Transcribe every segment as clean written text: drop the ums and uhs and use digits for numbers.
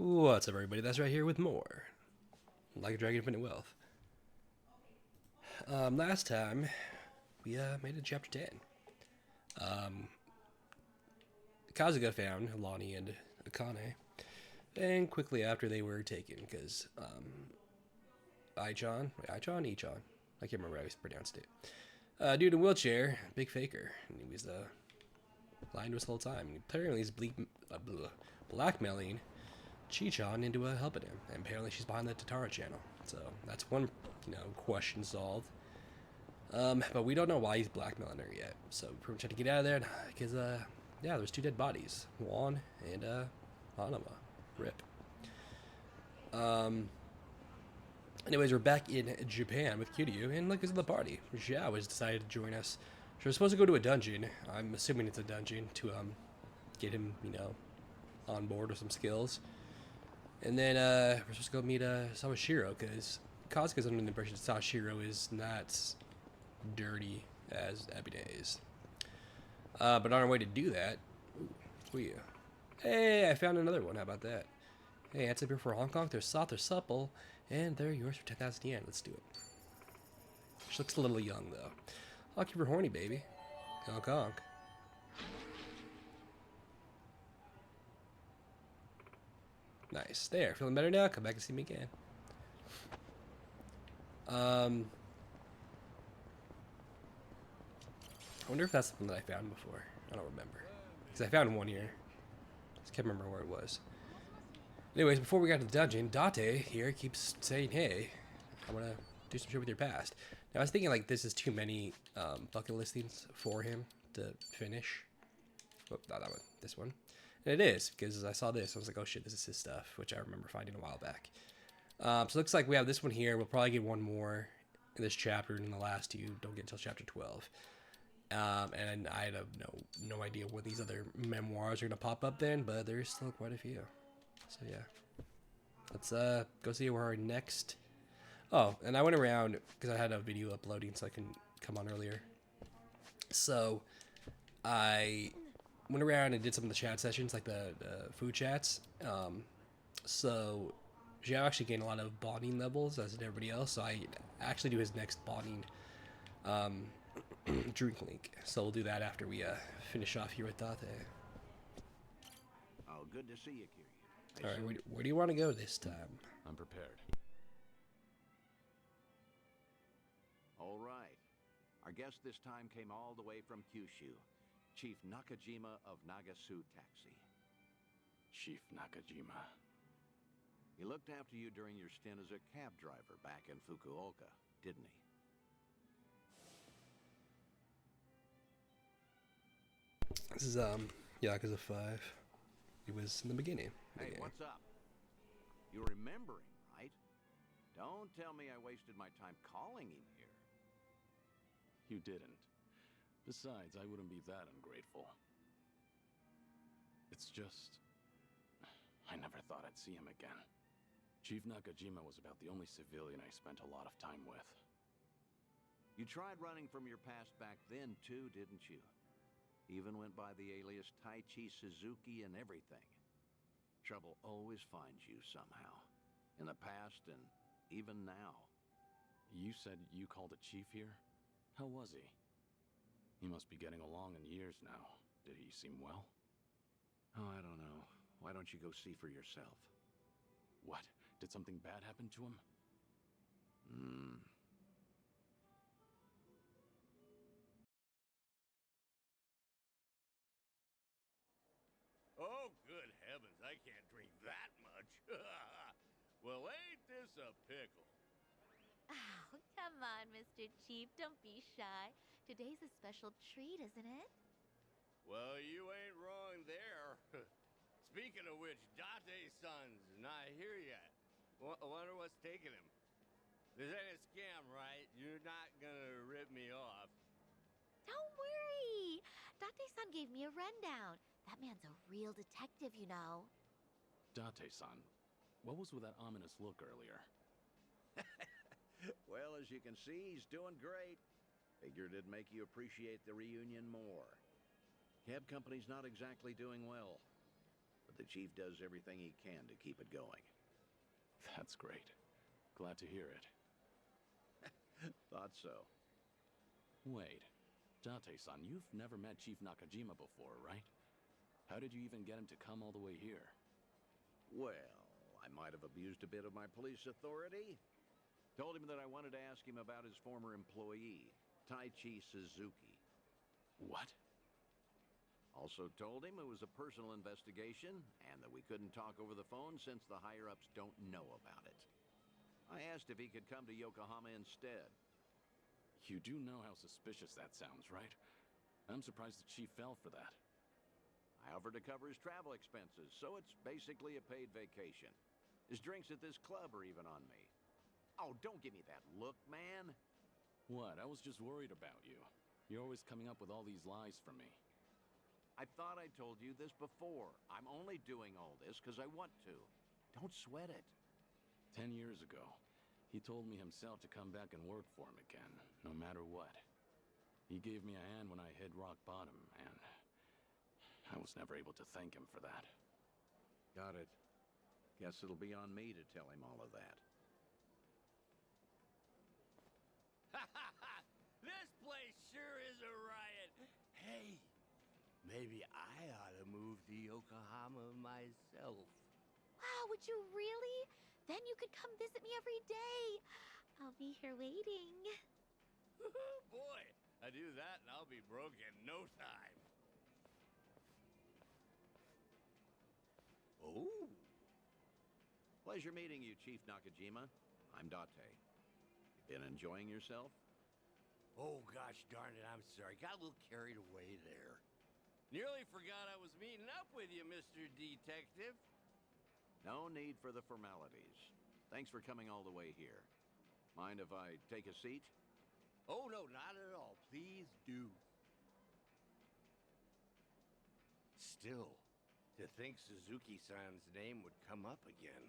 What's up, everybody? That's right here with more Like a Dragon Infinite Wealth. Last time we made it to chapter 10. Um, Kazuga found Lonnie and Akane, and quickly after they were taken because Ichan, I can't remember how he pronounced it. Dude in a wheelchair, big faker, and he was lying to us the whole time. And apparently, he's blackmailing Chi-chan into helping him, and apparently she's behind the Tatara channel. So that's one, question solved. But we don't know why he's blackmailing her yet. So we pretty much had to get out of there because, there's two dead bodies, Juan and Hanama. Rip. Um. Anyways, we're back in Japan with Kiryu, and look, this is the party. Xiao has decided to join us. So we're supposed to go to a dungeon. I'm assuming it's a dungeon to get him, on board with some skills. And then we're supposed to go meet Sawashiro because Kazuka's under the impression that Sawashiro is not dirty as Ebine is. But on our way to do that, hey, I found another one. How about that? Hey, that's up here for Hong Kong. They're soft, they're supple, and they're yours for 10,000 yen. Let's do it. She looks a little young though. I'll keep her horny, baby. Hong Kong. Nice. There. Feeling better now? Come back and see me again. I wonder if that's something that I found before. I don't remember. Because I found one here. Just can't remember where it was. Anyways, before we got to the dungeon, Date here keeps saying, hey, I want to do some shit with your past. Now, I was thinking, like, this is too many bucket listings for him to finish. Oh, not that one. This one. And it is, because I saw this. I was like, oh, shit, this is his stuff, which I remember finding a while back. So it looks like we have this one here. We'll probably get one more in this chapter, and the last two don't get until chapter 12. And I have no idea when these other memoirs are going to pop up then, but there's still quite a few. So yeah, let's go see where our next. Oh, and I went around because I had a video uploading, so I can come on earlier. So I went around and did some of the chat sessions, like the food chats. So Xiao actually gained a lot of bonding levels, as did everybody else. So I actually do his next bonding drink link. So we'll do that after we finish off here with Date. Oh, good to see you, Kiryu. All right, where do you want to go this time? I'm prepared. All right. Our guest this time came all the way from Kyushu. Chief Nakajima of Nagasu Taxi. Chief Nakajima. He looked after you during your stint as a cab driver back in Fukuoka, didn't he? This is Yakuza 5. It was in the beginning. Hey, what's up? You remember him, right? Don't tell me I wasted my time calling him here. You didn't. Besides, I wouldn't be that ungrateful. It's just... I never thought I'd see him again. Chief Nakajima was about the only civilian I spent a lot of time with. You tried running from your past back then, too, didn't you? Even went by the alias Taichi Suzuki and everything. Trouble always finds you somehow. In the past and even now. You said you called a chief here? How was he? He must be getting along in years now. Did he seem well? Oh, I don't know. Why don't you go see for yourself? What? Did something bad happen to him? Oh, good heavens, I can't drink that much. Well, ain't this a pickle? Oh, come on, Mr. Chief. Don't be shy. Today's a special treat, isn't it? Well, you ain't wrong there. Speaking of which, Date-san's not here yet. Wonder what's taking him. This ain't a scam, right? You're not gonna rip me off. Don't worry. Date-san gave me a rundown. That man's a real detective, you know. Date-san, what was with that ominous look earlier? Well, as you can see, he's doing great. Figured it'd make you appreciate the reunion more. Cab company's not exactly doing well. but the chief does everything he can to keep it going. That's great. Glad to hear it. Thought so. Wait. Date-san, you've never met Chief Nakajima before, right? How did you even get him to come all the way here? Well, I might have abused a bit of my police authority. Told him that I wanted to ask him about his former employee, Taichi Suzuki. What? Also told him it was a personal investigation and that we couldn't talk over the phone since the higher-ups don't know about it. I asked if he could come to Yokohama instead. You do know how suspicious that sounds, right? I'm surprised the chief fell for that. I offered to cover his travel expenses, so it's basically a paid vacation. His drinks at this club are even on me. Oh, don't give me that look, man. What? I was just worried about you. You're always coming up with all these lies for me. I thought I told you this before. I'm only doing all this because I want to. Don't sweat it. 10 years ago, he told me himself to come back and work for him again, no matter what. He gave me a hand when I hit rock bottom, and I was never able to thank him for that. Got it. Guess it'll be on me to tell him all of that. This place sure is a riot. Hey, maybe I ought to move to Yokohama myself. Wow, would you really? Then you could come visit me every day. I'll be here waiting. Boy, I do that and I'll be broke in no time. Oh. Pleasure meeting you, Chief Nakajima. I'm Date. You been enjoying yourself? Oh, gosh darn it, I'm sorry. Got a little carried away there. Nearly forgot I was meeting up with you, Mr. Detective. No need for the formalities. Thanks for coming all the way here. Mind if I take a seat? Oh, no, not at all. Please do. Still, to think Suzuki-san's name would come up again.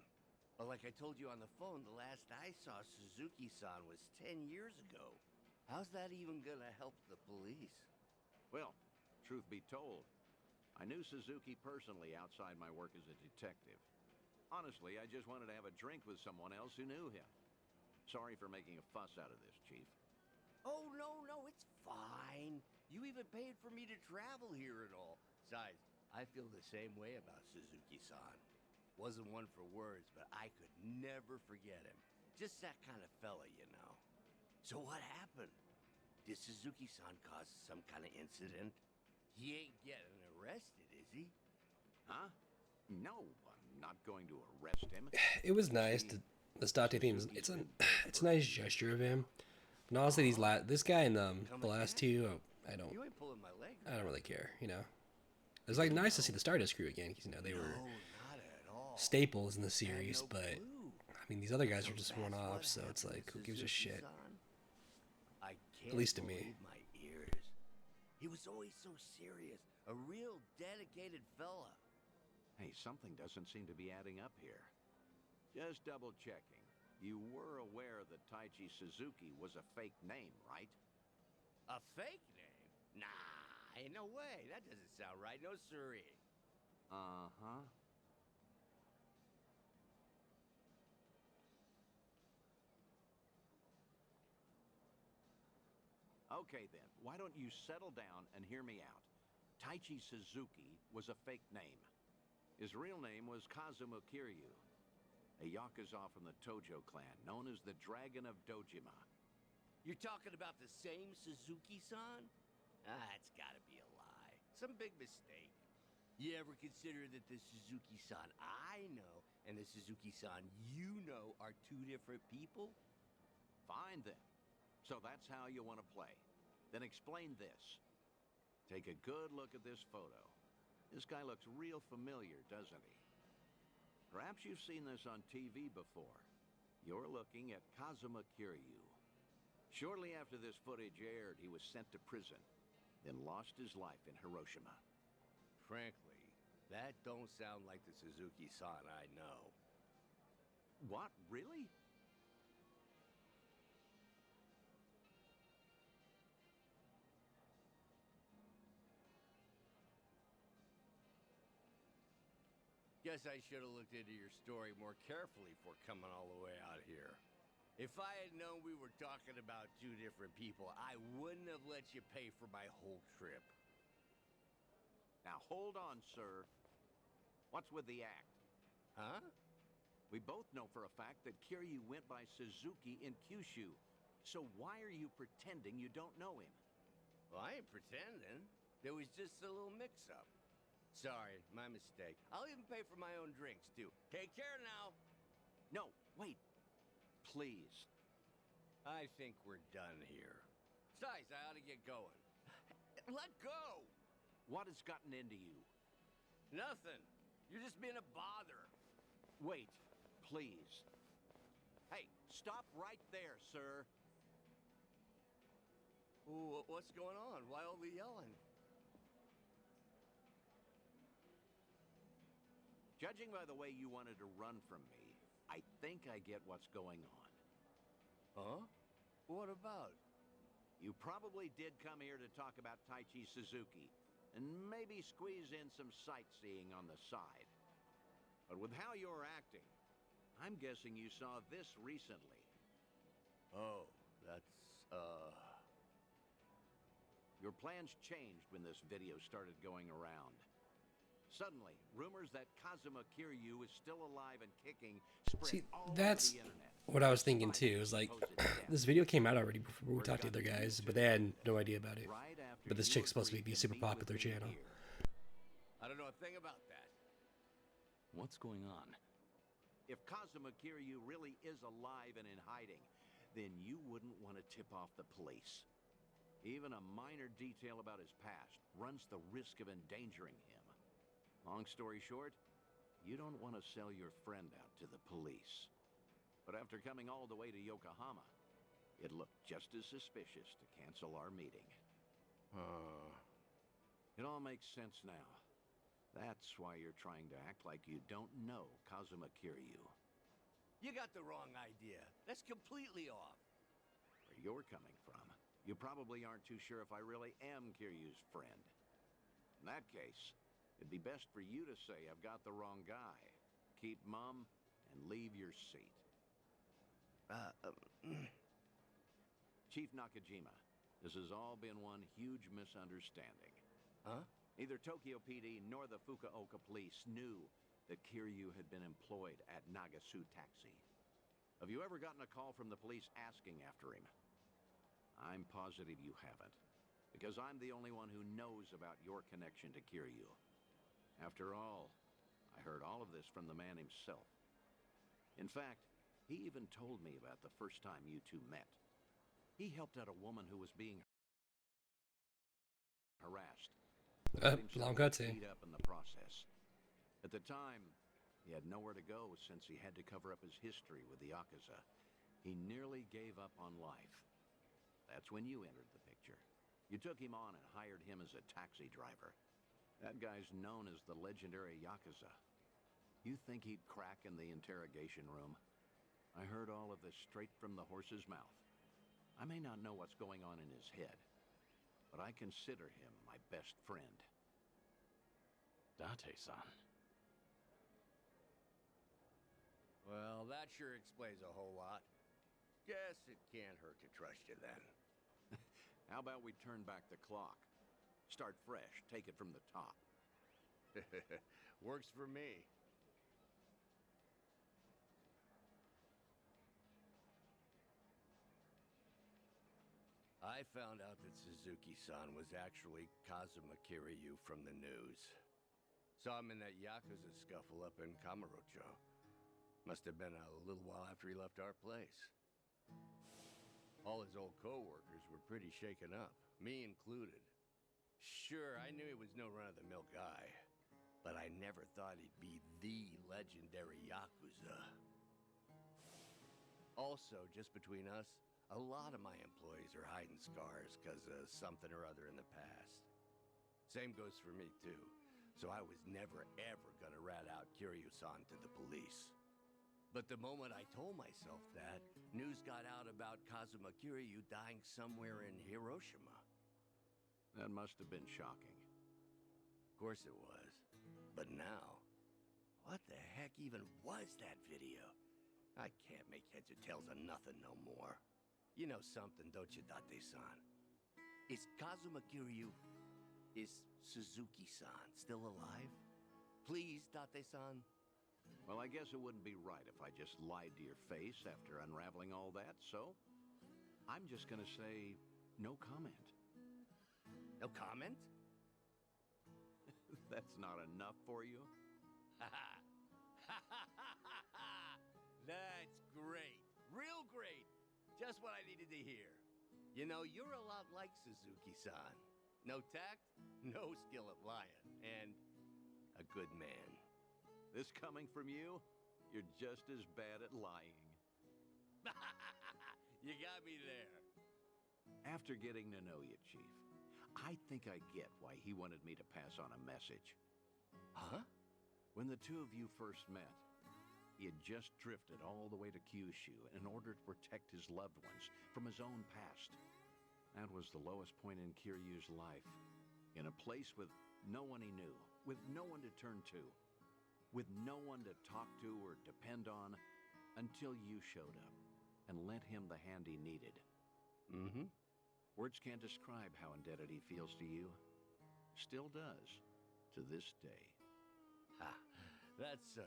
Well, like I told you on the phone, the last I saw Suzuki-san was 10 years ago. How's that even gonna help the police? Well, truth be told, I knew Suzuki personally outside my work as a detective. Honestly, I just wanted to have a drink with someone else who knew him. Sorry for making a fuss out of this, Chief. Oh, no, it's fine. You even paid for me to travel here and all. Besides, I feel the same way about Suzuki-san. Wasn't one for words, but I could never forget him. Just that kind of fella, you know. So what happened? Did Suzuki-san cause some kind of incident? He ain't getting arrested, is he? Huh? No, I'm not going to arrest him. It was nice to the Date theme. It's a nice gesture of him. But honestly, this guy in the last two, I don't You ain't pulling my leg. really care. You know, it was like nice to see the Stardust crew again because they were No, not at all. staples in the I had series. no But clue. I mean, these other guys are So just that's one-offs, what so it's happened like, to who gives a shit? Suzuki-san? I can't least to me. believe my ears. He was always so serious, a real dedicated fella. Hey, something doesn't seem to be adding up here. Just double checking. You were aware that Taichi Suzuki was a fake name, right? A fake name? Nah, ain't no way. That doesn't sound right. No siree. Uh-huh. Okay then, why don't you settle down and hear me out? Taichi Suzuki was a fake name. His real name was Kazuma Kiryu, a yakuza from the Tojo clan, known as the Dragon of Dojima. You're talking about the same Suzuki-san? It's gotta be a lie. Some big mistake. You ever consider that the Suzuki-san I know and the Suzuki-san you know are two different people? Fine then. So that's how you want to play. Then explain this. Take a good look at this photo. This guy looks real familiar, doesn't he? Perhaps you've seen this on TV before. You're looking at Kazuma Kiryu. Shortly after this footage aired, he was sent to prison, then lost his life in Hiroshima. Frankly, that don't sound like the Suzuki-san I know. What? Really? Guess I should have looked into your story more carefully before coming all the way out here. If I had known we were talking about two different people, I wouldn't have let you pay for my whole trip. Now hold on, sir. What's with the act? Huh? We both know for a fact that Kiryu went by Suzuki in Kyushu. So why are you pretending you don't know him? Well, I ain't pretending. There was just a little mix-up. Sorry, my mistake. I'll even pay for my own drinks, too. Take care now. No, wait. Please. I think we're done here. Besides, I ought to get going. Let go! What has gotten into you? Nothing. You're just being a bother. Wait, please. Hey, stop right there, sir. Ooh, what's going on? Why all the yelling? Judging by the way you wanted to run from me, I think I get what's going on. Huh? What about? You probably did come here to talk about Taichi Suzuki, and maybe squeeze in some sightseeing on the side. But with how you're acting, I'm guessing you saw this recently. Oh, that's, Your plans changed when this video started going around. Suddenly, rumors that Kazuma Kiryu is still alive and kicking spread See, all over that's the internet. what I was thinking too. Despite Is like, supposed death. this video came out already before we Word talked to got other to guys, YouTube but they had no idea about it. right after But this you chick's supposed to agreed be a super meet with popular me channel. here. I don't know a thing about that. What's going on? If Kazuma Kiryu really is alive and in hiding, then you wouldn't want to tip off the police. Even a minor detail about his past runs the risk of endangering him. Long story short, you don't want to sell your friend out to the police. But after coming all the way to Yokohama, it looked just as suspicious to cancel our meeting. It all makes sense now. That's why you're trying to act like you don't know Kazuma Kiryu. You got the wrong idea. That's completely off. Where you're coming from, you probably aren't too sure if I really am Kiryu's friend. In that case, it'd be best for you to say I've got the wrong guy. Keep mum and leave your seat. Chief Nakajima, this has all been one huge misunderstanding. Huh? Neither Tokyo PD nor the Fukuoka police knew that Kiryu had been employed at Nagasu Taxi. Have you ever gotten a call from the police asking after him? I'm positive you haven't, because I'm the only one who knows about your connection to Kiryu. After all, I heard all of this from the man himself. In fact, he even told me about the first time you two met. He helped out a woman who was being harassed. Got himself Long cutscene. beat up in the process. At the time, he had nowhere to go since he had to cover up his history with the Yakuza. He nearly gave up on life. That's when you entered the picture. You took him on and hired him as a taxi driver. That guy's known as the legendary Yakuza. You think he'd crack in the interrogation room? I heard all of this straight from the horse's mouth. I may not know what's going on in his head, but I consider him my best friend. Date-san. Well, that sure explains a whole lot. Guess it can't hurt to trust you then. How about we turn back the clock? Start fresh, take it from the top. Works for me. I found out that Suzuki-san was actually Kazuma Kiryu from the news. Saw him in that Yakuza scuffle up in Kamurocho. Must have been a little while after he left our place. All his old co-workers were pretty shaken up, me included. Sure, I knew he was no run-of-the-mill guy, but I never thought he'd be the legendary Yakuza. Also, just between us, a lot of my employees are hiding scars because of something or other in the past. Same goes for me, too. So I was never, ever gonna rat out Kiryu-san to the police. But the moment I told myself that, news got out about Kazuma Kiryu dying somewhere in Hiroshima. That must have been shocking. Of course it was. But now, What the heck even was that video? I can't make heads or tails of nothing no more. You know something, don't you, Date-san? Is Kazuma Kiryu... is Suzuki-san still alive? Please, Date-san? Well, I guess it wouldn't be right if I just lied to your face after unraveling all that, so I'm just gonna say no comment. No comment? That's not enough for you? That's great. Real great. Just what I needed to hear. You know, you're a lot like Suzuki-san. No tact, no skill at lying, and a good man. This coming from you? You're just as bad at lying. You got me there. After getting to know you, Chief, I think I get why he wanted me to pass on a message. Huh? When the two of you first met, he had just drifted all the way to Kyushu in order to protect his loved ones from his own past. That was the lowest point in Kiryu's life. In a place with no one he knew, with no one to turn to, with no one to talk to or depend on, until you showed up and lent him the hand he needed. Mm-hmm. Words can't describe how indebted he feels to you. Still does, to this day. Ha, that's so.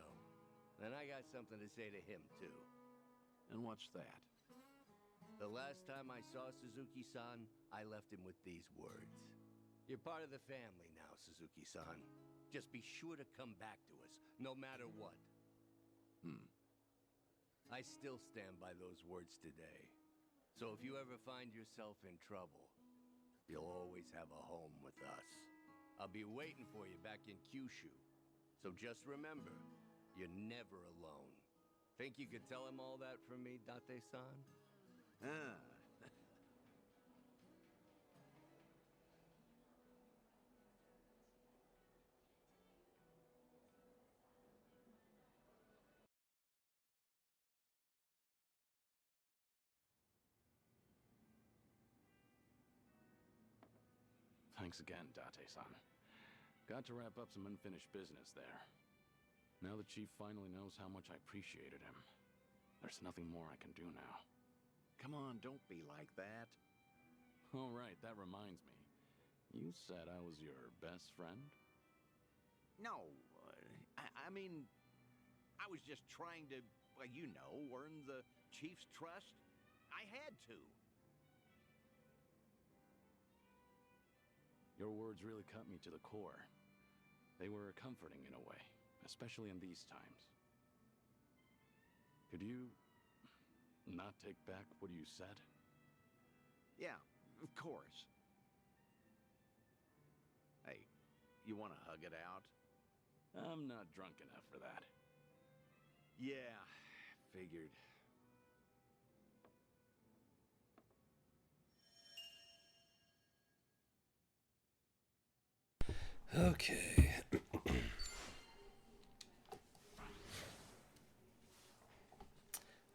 And I got something to say to him, too. And what's that? The last time I saw Suzuki-san, I left him with these words. You're part of the family now, Suzuki-san. Just be sure to come back to us, no matter what. I still stand by those words today. So if you ever find yourself in trouble, you'll always have a home with us. I'll be waiting for you back in Kyushu. So just remember, you're never alone. Think you could tell him all that from me, Date-san? Ah. Thanks again, Date-san. Got to wrap up some unfinished business there. Now the Chief finally knows how much I appreciated him. There's nothing more I can do now. Come on, don't be like that. All right, that reminds me. You said I was your best friend? No, I mean, I was just trying to, well, you know, earn the Chief's trust. I had to. Your words really cut me to the core. They were comforting in a way, especially in these times. Could you not take back what you said? Yeah, of course. Hey, you want to hug it out? I'm not drunk enough for that. Yeah, figured. Okay.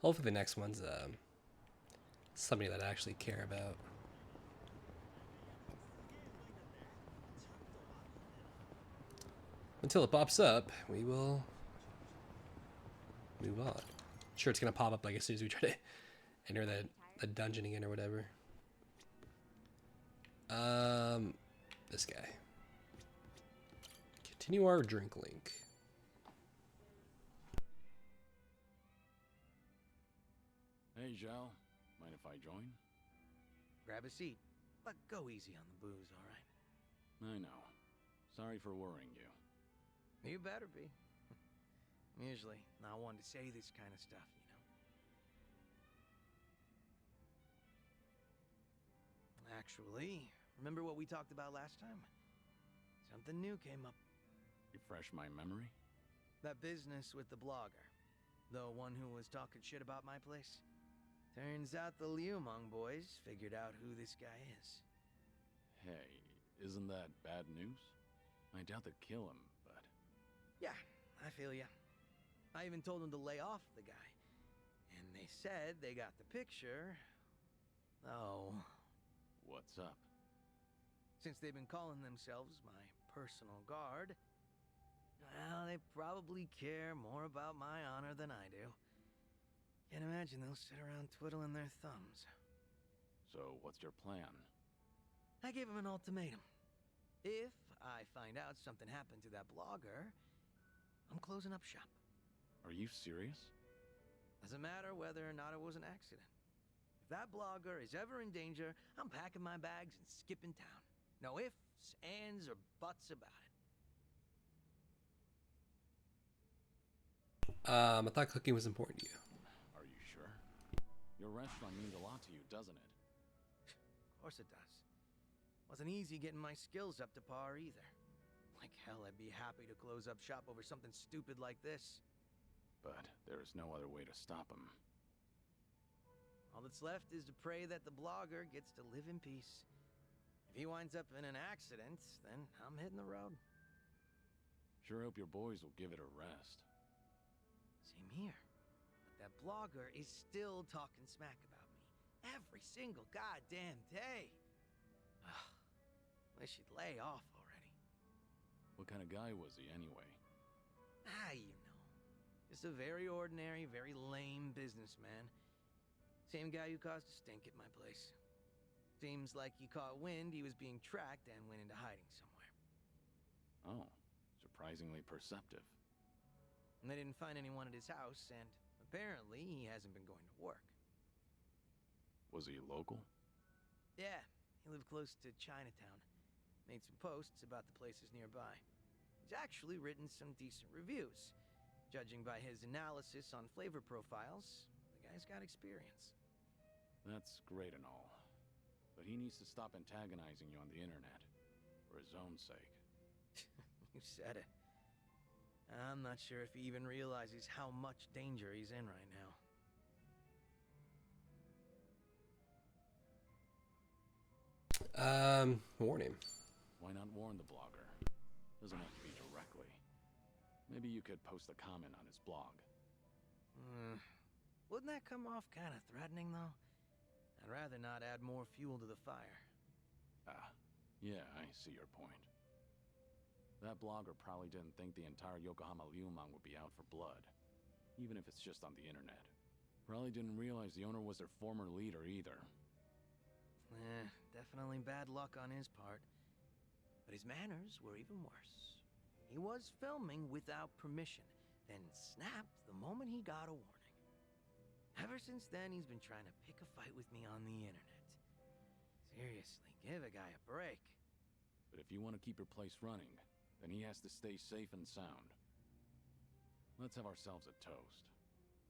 Hopefully the next one's somebody that I actually care about. Until it pops up, we will move on. Sure, it's gonna pop up like as soon as we try to enter the dungeon again or whatever. This guy. Continue our drink link. Hey, Zhao. Mind if I join? Grab a seat, but go easy on the booze, all right? I know. Sorry for worrying you. You better be. I'm usually not one to say this kind of stuff, you know? Actually, remember what we talked about last time? Something new came up. Refresh my memory? That business with the blogger. The one who was talking shit about my place. Turns out the Liumang boys figured out who this guy is. Hey, isn't that bad news? I doubt they'd kill him, but... Yeah, I feel ya. I even told them to lay off the guy. And they said they got the picture. Oh, What's up? since they've been calling themselves my personal guard, Well, they probably care more about my honor than I do. Can't imagine they'll sit around twiddling their thumbs. So, what's your plan? I gave him an ultimatum. If I find out something happened to that blogger, I'm closing up shop. Are you serious? Doesn't matter whether or not it was an accident. If that blogger is ever in danger, I'm packing my bags and skipping town. No ifs, ands, or buts about it. I thought cooking was important to you. Are you sure? Your restaurant means a lot to you, doesn't it? Of course it does. Wasn't easy getting my skills up to par either. Like hell, I'd be happy to close up shop over something stupid like this. But there is no other way to stop him. All that's left is to pray that the blogger gets to live in peace. If he winds up in an accident, then I'm hitting the road. Sure hope your boys will give it a rest. Same here. But that blogger is still talking smack about me. Every single goddamn day. Ugh. Wish he'd lay off already. What kind of guy was he anyway? You know. Just a very ordinary, very lame businessman. Same guy who caused a stink at my place. Seems like he caught wind he was being tracked and went into hiding somewhere. Oh, surprisingly perceptive. And they didn't find anyone at his house, and apparently he hasn't been going to work. Was he local? Yeah, he lived close to Chinatown. Made some posts about the places nearby. He's actually written some decent reviews. Judging by his analysis on flavor profiles, the guy's got experience. That's great and all. But he needs to stop antagonizing you on the internet. For his own sake. You said it. I'm not sure if he even realizes how much danger he's in right now. Warn him. Why not warn the blogger? Doesn't have to be directly. Maybe you could post a comment on his blog. Wouldn't that come off kind of threatening, though? I'd rather not add more fuel to the fire. Yeah, I see your point. That blogger probably didn't think the entire Yokohama Liumang would be out for blood. Even if it's just on the internet. Probably didn't realize the owner was their former leader either. Definitely bad luck on his part. But his manners were even worse. He was filming without permission, then snapped the moment he got a warning. Ever since then, he's been trying to pick a fight with me on the internet. Seriously, give a guy a break. But if you want to keep your place running, then he has to stay safe and sound. Let's have ourselves a toast.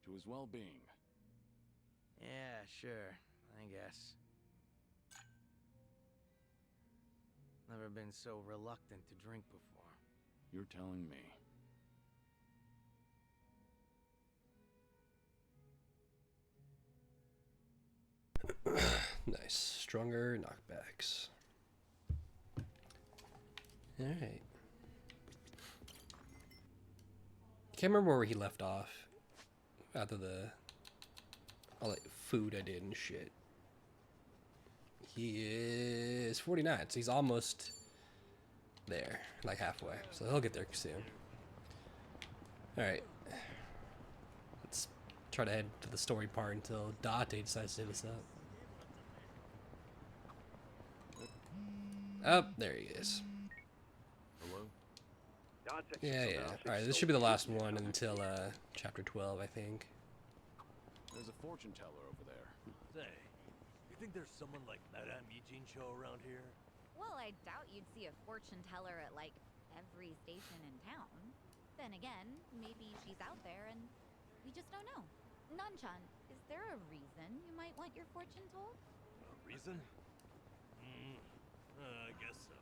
To his well-being. Yeah, sure, I guess. Never been so reluctant to drink before. You're telling me. Nice. Stronger knockbacks. Alright. Can't remember where he left off. After all that food I did and shit. He is 49, so he's almost there. Like halfway. So he'll get there soon. Alright. Let's try to head to the story part until Date decides to hit us up. Oh, there he is. Hello? Yeah. Alright, this should be the last one until chapter 12, I think. There's a fortune teller over there. Say, you think there's someone like Madame Yijin Cho around here? Well, I doubt you'd see a fortune teller at, like, every station in town. Then again, maybe she's out there and we just don't know. Nanchan, is there a reason you might want your fortune told? A reason? I guess so.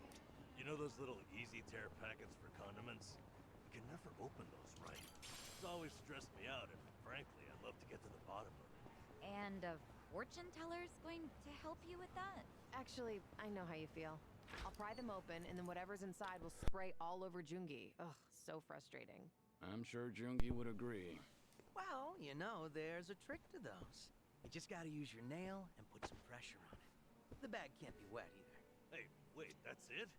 You know those little easy tear packets for condiments? You can never open those right. It's always stressed me out, and frankly, I'd love to get to the bottom of it. And a fortune teller's going to help you with that? Actually, I know how you feel. I'll pry them open, and then whatever's inside will spray all over Jungi. Ugh, so frustrating. I'm sure Jungi would agree. Well, you know, there's a trick to those. You just gotta use your nail and put some pressure on it. The bag can't be wet either. Hey, wait, that's it?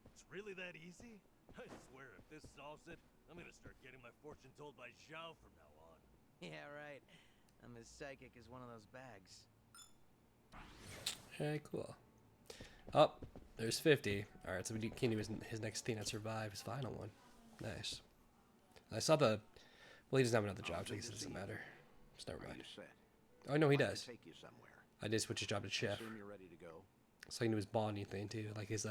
It's really that easy? I swear, if this solves it, I'm gonna start getting my fortune told by Zhao from now on. Yeah, right. I'm as psychic as one of those bags. Okay, cool. Oh, there's 50. All right, so we can do his next thing and survive his final one. Nice. I saw the. Well, he doesn't have another job, so I guess it doesn't matter. Just never Are mind. you set? Oh no, he I'd like to does. Take you somewhere. I did switch his job to chef, Assume you're ready to go. so I can do his bonding thing too, like his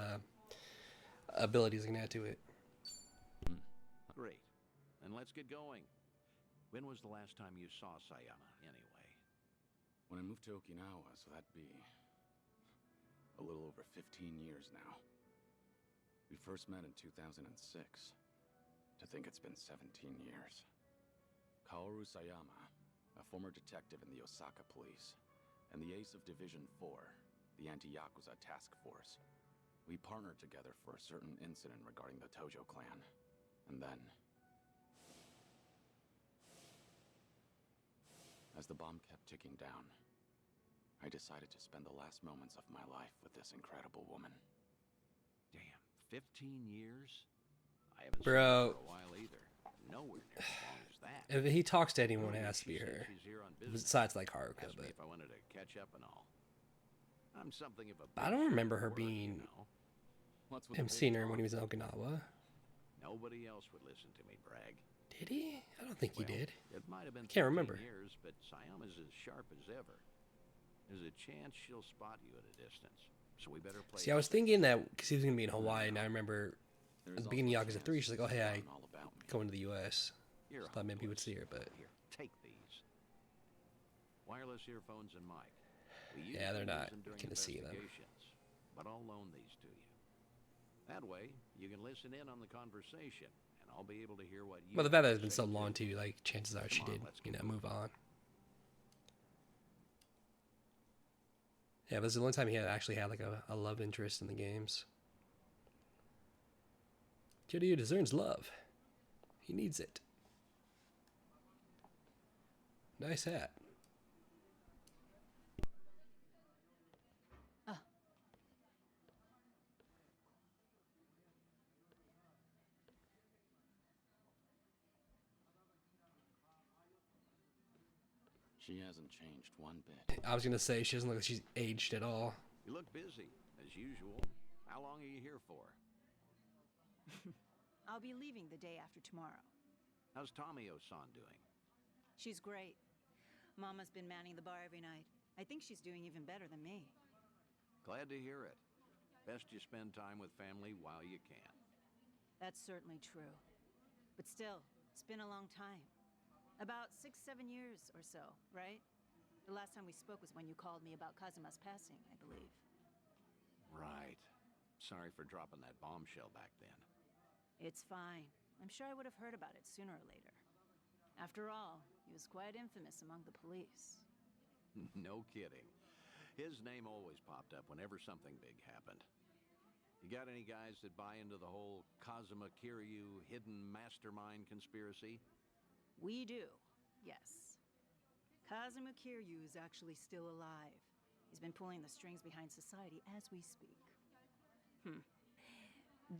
abilities I can add to it. Great. Then let's get going. When was the last time you saw Sayama, anyway? When I moved to Okinawa, so that'd be a little over 15 years now. We first met in 2006. To think it's been 17 years. Kaoru Sayama, a former detective in the Osaka Police, and the ace of Division 4, the Anti-Yakuza Task Force. We partnered together for a certain incident regarding the Tojo clan. And then, as the bomb kept ticking down, I decided to spend the last moments of my life with this incredible woman. Damn, 15 years? I haven't Bro. seen her for a while either. Nowhere near as long as that. If he talks to anyone, it Earlier has to be she said her. she's here on business. Besides, like Haruka, Asked me but if I wanted to catch up and all. I'm something of a I don't big remember shot her at work, being you know. What's with him the big seeing her talk? when he was in Okinawa. Nobody else would listen to me brag. Did he? I don't think he Well, did. It might have been Can't 15 remember. years, but Sayama's as sharp as ever. There's a chance she'll spot you at a distance. So we better play. See, I was thinking that because he was gonna be in Hawaii, and I remember There at is the beginning of also a Yakuza 3, chance she's like, "Oh hey, I she's forgotten all about me. going to the U.S." You're So I thought maybe he would hopeless. see her, but Here, take these. Wireless earphones and mic. We Yeah, they're usually use not them during gonna see them. investigations, but I'll loan these to you. That way, you can listen in on the conversation, and I'll be able to hear what you. well, the fact that have it's been to so say, long too. too, like chances are she Come on, did, let's you get know, move moving. on. Yeah, but it's the only time he had actually had like a love interest in the games. Kiryu deserves love. He needs it. Nice hat. She hasn't changed one bit. I was gonna say she doesn't look like she's aged at all. You look busy, as usual. How long are you here for? I'll be leaving the day after tomorrow. How's Tomio-san doing? She's great. Mama's been manning the bar every night. I think she's doing even better than me. Glad to hear it. Best you spend time with family while you can. That's certainly true. But still, it's been a long time. About 6-7 years or so, right? The last time we spoke was when you called me about Kazuma's passing, I believe. Right. Sorry for dropping that bombshell back then. It's fine. I'm sure I would have heard about it sooner or later. After all, he was quite infamous among the police. No kidding. His name always popped up whenever something big happened. You got any guys that buy into the whole Kazuma Kiryu hidden mastermind conspiracy? We do, yes. Kazuma Kiryu is actually still alive. He's been pulling the strings behind society as we speak.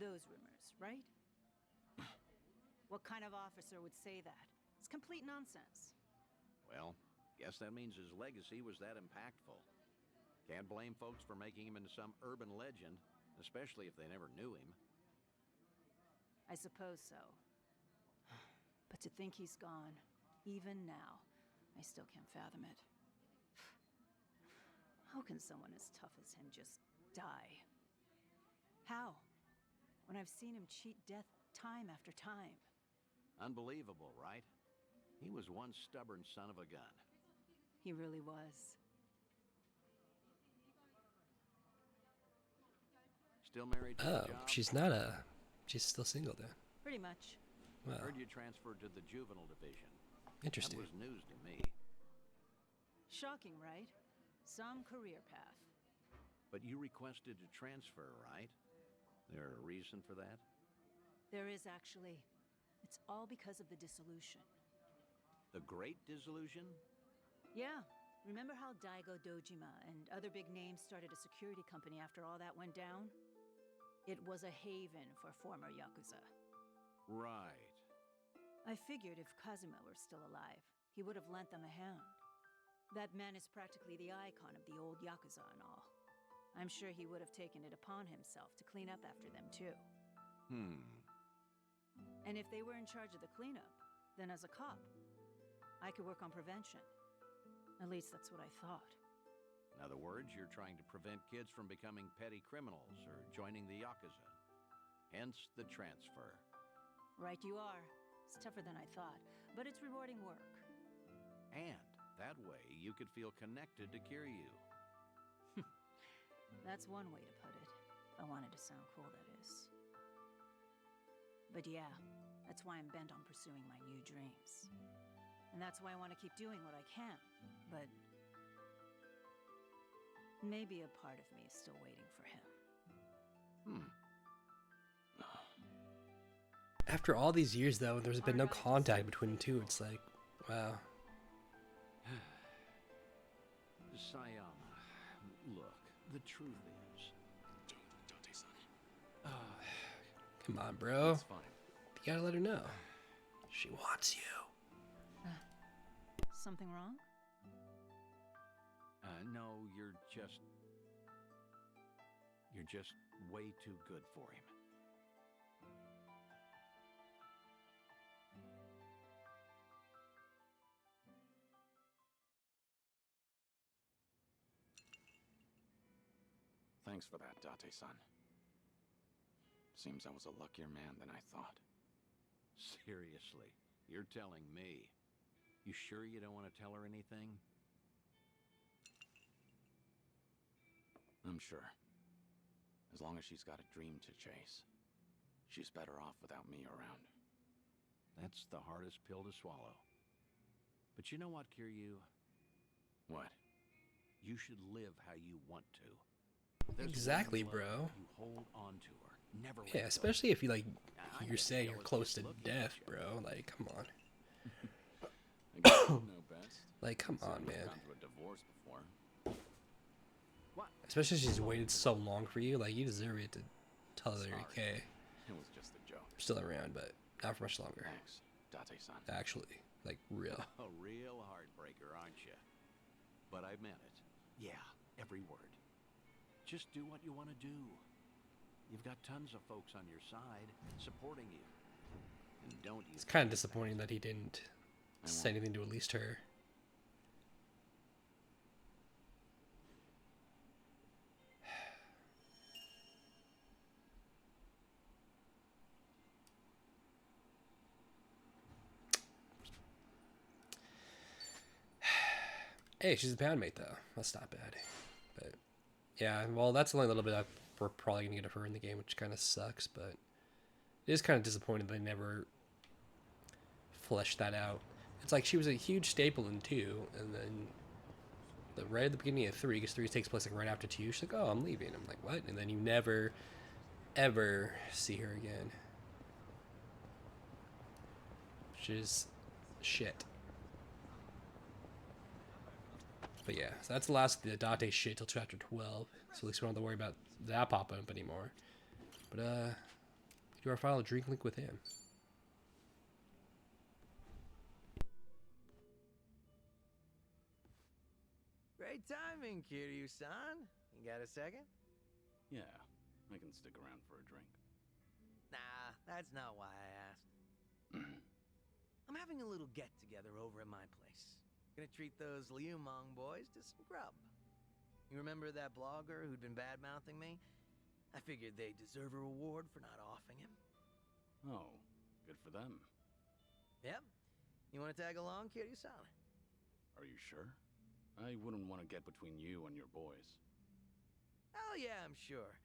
Those rumors, right? What kind of officer would say that? It's complete nonsense. Well, guess that means his legacy was that impactful. Can't blame folks for making him into some urban legend, especially if they never knew him. I suppose so. But to think he's gone, even now, I still can't fathom it. How can someone as tough as him just die? How? When I've seen him cheat death time after time. Unbelievable, right? He was one stubborn son of a gun. He really was. Still married to Oh, a job? she's not a. She's still single then. Pretty much. Wow, Heard you transferred to the juvenile division. interesting. That was news to me. Shocking, right? Some career path. But you requested to transfer, right? There a reason for that? There is actually. It's all because of the dissolution. The Great Dissolution? Yeah. Remember how Daigo Dojima and other big names started a security company after all that went down? It was a haven for former Yakuza. Right. I figured if Kazuma were still alive, he would have lent them a hand. That man is practically the icon of the old Yakuza and all. I'm sure he would have taken it upon himself to clean up after them too. And if they were in charge of the cleanup, then as a cop, I could work on prevention. At least that's what I thought. In other words, you're trying to prevent kids from becoming petty criminals or joining the Yakuza. Hence the transfer. Right you are. It's tougher than I thought, but it's rewarding work. And that way, you could feel connected to Kiryu. That's one way to put it. If I wanted to sound cool, that is. But yeah, that's why I'm bent on pursuing my new dreams. And that's why I want to keep doing what I can. But maybe a part of me is still waiting for him. After all these years, though, there's been no contact between the two. It's like, wow. Sayama, look, the truth is... Date-san. Come on, bro. It's fine. You gotta let her know. She wants you. Something wrong? No, you're just way too good for him. Thanks for that, Date-san. Seems I was a luckier man than I thought. Seriously, you're telling me. You sure you don't want to tell her anything? I'm sure. As long as she's got a dream to chase. She's better off without me around. That's the hardest pill to swallow. But you know what, Kiryu? What? You should live how you want to. Exactly, bro. You hold on to her. Never let Yeah, go. especially if you like I you're get saying you're jealous close to just looking death, at you. bro. Like, come on. I guess you know best. Like, come on, Considering I've man. gone through a divorce before. Especially if she's waited so long for you. Like, you deserve it to tell her, Sorry. okay, It was just a joke. I'm still around, but not for much longer. Thanks, Date-san. Actually, like, real. A real heartbreaker, aren't you? But I meant it. Yeah, every word. Just do what you want to do. You've got tons of folks on your side supporting you. And don't you... It's kind of disappointing that he didn't I say won't. anything to at least her. Hey, she's a bandmate though. That's not bad. But yeah, well, that's the only little bit we're probably gonna get of her in the game, which kind of sucks. But it is kind of disappointing they never fleshed that out. It's like she was a huge staple in 2, and then right at the beginning of 3, because 3 takes place like right after 2. She's like, "Oh, I'm leaving." I'm like, "What?" And then you never, ever see her again, which is shit. But yeah, so that's the last of the Date shit till chapter 12. So at least we don't have to worry about that popping up anymore. But we do our final drink link with him. Great timing, Kiryu-san. You got a second? Yeah, I can stick around for a drink. Nah, that's not why I asked. I'm having a little get-together over at my place. Gonna treat those Liu-Mong boys to some grub. You remember that blogger who'd been bad-mouthing me? I figured they deserve a reward for not offing him. Oh, good for them. Yep. You wanna tag along, Kiryu-san? Are you sure? I wouldn't want to get between you and your boys. Oh yeah, I'm sure.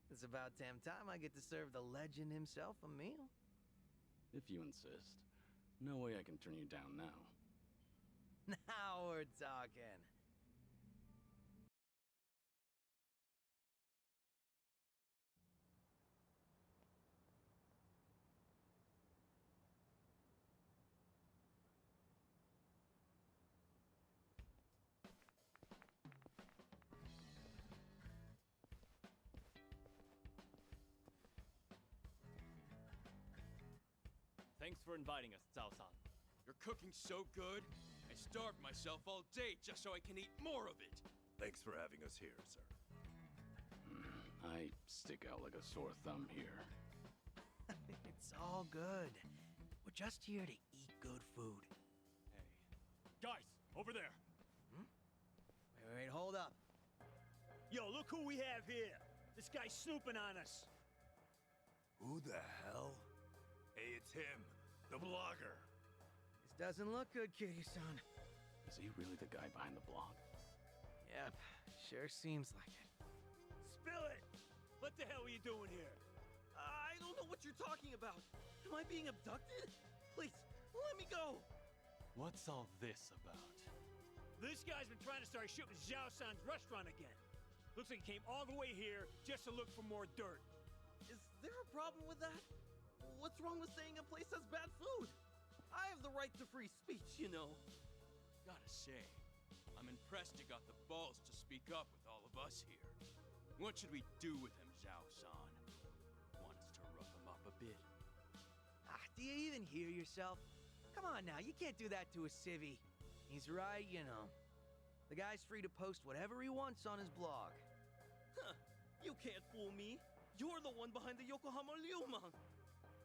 It's about damn time I get to serve the legend himself a meal. If you insist. No way I can turn you down now. Now we're talking. Thanks for inviting us, Zhao-san. Your cooking's so good, I starved myself all day just so I can eat more of it. Thanks for having us here, sir. I stick out like a sore thumb here. It's all good. We're just here to eat good food. Hey. Guys, over there. Wait, hold up. Yo, look who we have here. This guy's snooping on us. Who the hell? Hey, it's him, the blogger. This doesn't look good, Kiryu-san. Is he really the guy behind the blog? Yep, sure seems like it. Spill it! What the hell are you doing here? I don't know what you're talking about. Am I being abducted? Please, let me go. What's all this about? This guy's been trying to start shit with Zhao-san's restaurant again. Looks like he came all the way here just to look for more dirt. Is there a problem with that? What's wrong with saying a place has bad food? I have the right to free speech, you know. Gotta say, I'm impressed you got the balls to speak up with all of us here. What should we do with him, Zhao-san? Want us to rough him up a bit? Do you even hear yourself? Come on now, you can't do that to a civvy. He's right, you know. The guy's free to post whatever he wants on his blog. Huh. You can't fool me. You're the one behind the Yokohama Ryumang.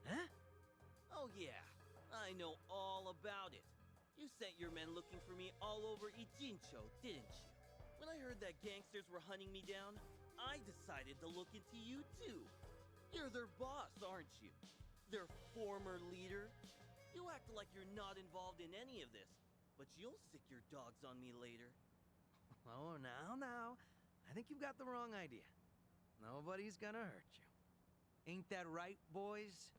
Huh? Oh yeah, I know all about it. You sent your men looking for me all over Ijincho, didn't you? When I heard that gangsters were hunting me down, I decided to look into you too. You're their boss, aren't you? Their former leader? You act like you're not involved in any of this, but you'll sick your dogs on me later. Oh, now. I think you've got the wrong idea. Nobody's gonna hurt you. Ain't that right, boys?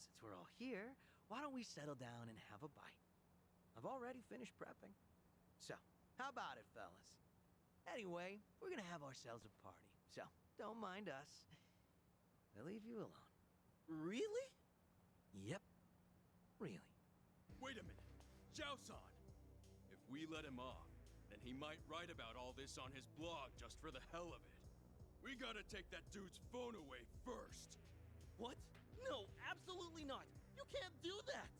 Since we're all here, why don't we settle down and have a bite? I've already finished prepping. So, how about it, fellas? Anyway, we're gonna have ourselves a party, so don't mind us. We'll leave you alone. Really? Yep, really. Wait a minute. Zhao-san! If we let him off, then he might write about all this on his blog just for the hell of it. We gotta take that dude's phone away first. What? No, absolutely not. You can't do that.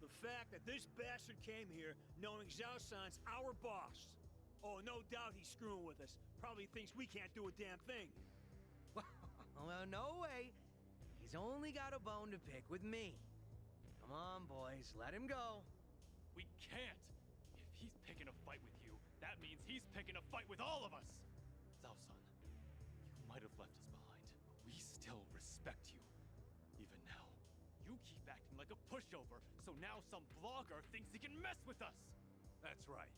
The fact that this bastard came here knowing Zhao-san's our boss. Oh, no doubt he's screwing with us. Probably thinks we can't do a damn thing. Well, no way. He's only got a bone to pick with me. Come on, boys, let him go. We can't! If he's picking a fight with you, that means he's picking a fight with all of us! Zhao-san, you might have left us behind, but we still respect you. Even now, you keep acting like a pushover, so now some blogger thinks he can mess with us! That's right.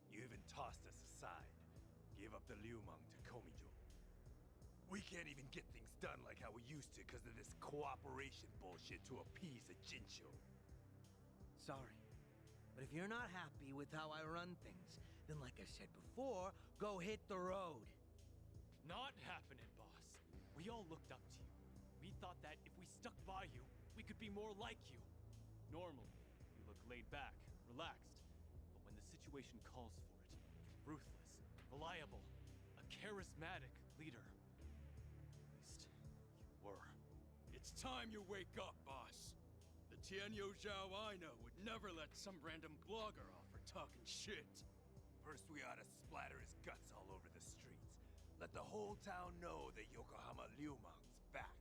You even tossed us aside. Gave up the Liumang to Komijo. We can't even get things done like how we used to because of this cooperation bullshit to appease a Jincho. Sorry. But if you're not happy with how I run things, then like I said before, go hit the road. Not happening, boss. We all looked up to you. We thought that if we stuck by you, we could be more like you. Normally, you look laid back, relaxed. But when the situation calls for it, you're ruthless, reliable, a charismatic leader. At least, you were. It's time you wake up, boss. The Tianyo Zhao I know would never let some random blogger off for talking shit. First, we ought to splatter his guts all over the streets. Let the whole town know that Yokohama Liumang's back.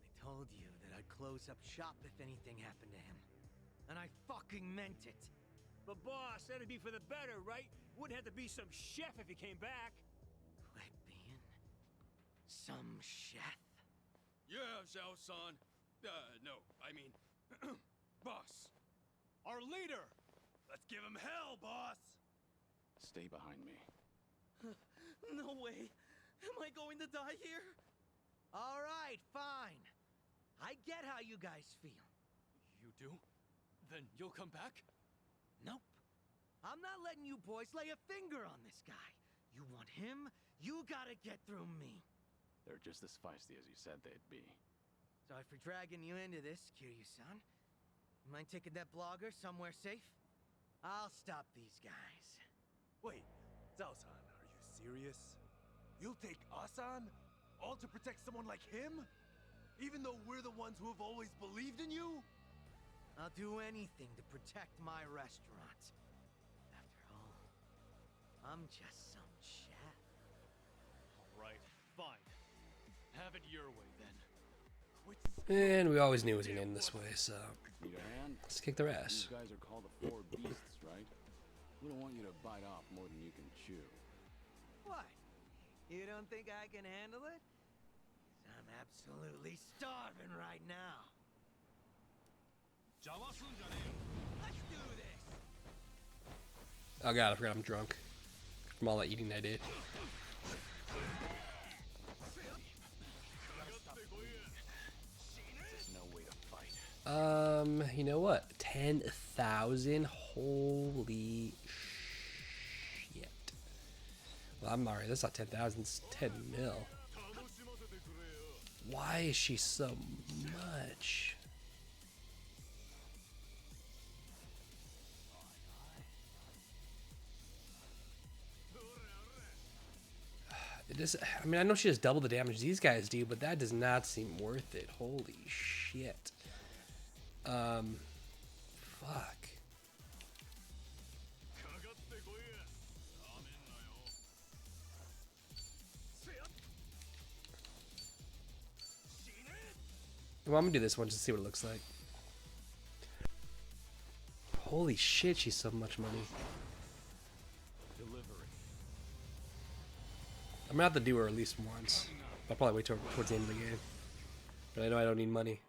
I told you that I'd close up shop if anything happened to him. And I fucking meant it. But boss, that'd be for the better, right? Wouldn't have to be some chef if he came back. Quit being some chef. Yeah, Zhao-san. No, I mean, boss. Our leader! Let's give him hell, boss! Stay behind me. No way. Am I going to die here? All right, fine. I get how you guys feel. You do? Then you'll come back? Nope. I'm not letting you boys lay a finger on this guy. You want him, you gotta get through me. They're just as feisty as you said they'd be. Sorry for dragging you into this, Kiryu-san. You mind taking that blogger somewhere safe? I'll stop these guys. Wait, Zhao-san, are you serious? You'll take us on? All to protect someone like him? Even though we're the ones who have always believed in you? I'll do anything to protect my restaurant. After all, I'm just some chef. Alright, fine. Have it your way then. And we always knew it was gonna end this way, so Need a hand? let's kick their ass. You guys are called the Four Beasts, right? We don't want you to bite off more than you can chew. What? You don't think I can handle it? 'Cause I'm absolutely starving right now. Let's do this! Oh god, I forgot I'm drunk from all that eating I did. There's no way to fight. You know what? 10,000? Holy shit. Well, I'm alright. That's not 10,000. It's 10 mil. Why is she so much? I mean, I know she does double the damage these guys do, but that does not seem worth it. Holy shit. Fuck. Well, I'm gonna do this one just to see what it looks like. Holy shit, she's so much money. I'm gonna have to do her at least once. I'll probably wait towards the end of the game. But I know I don't need money.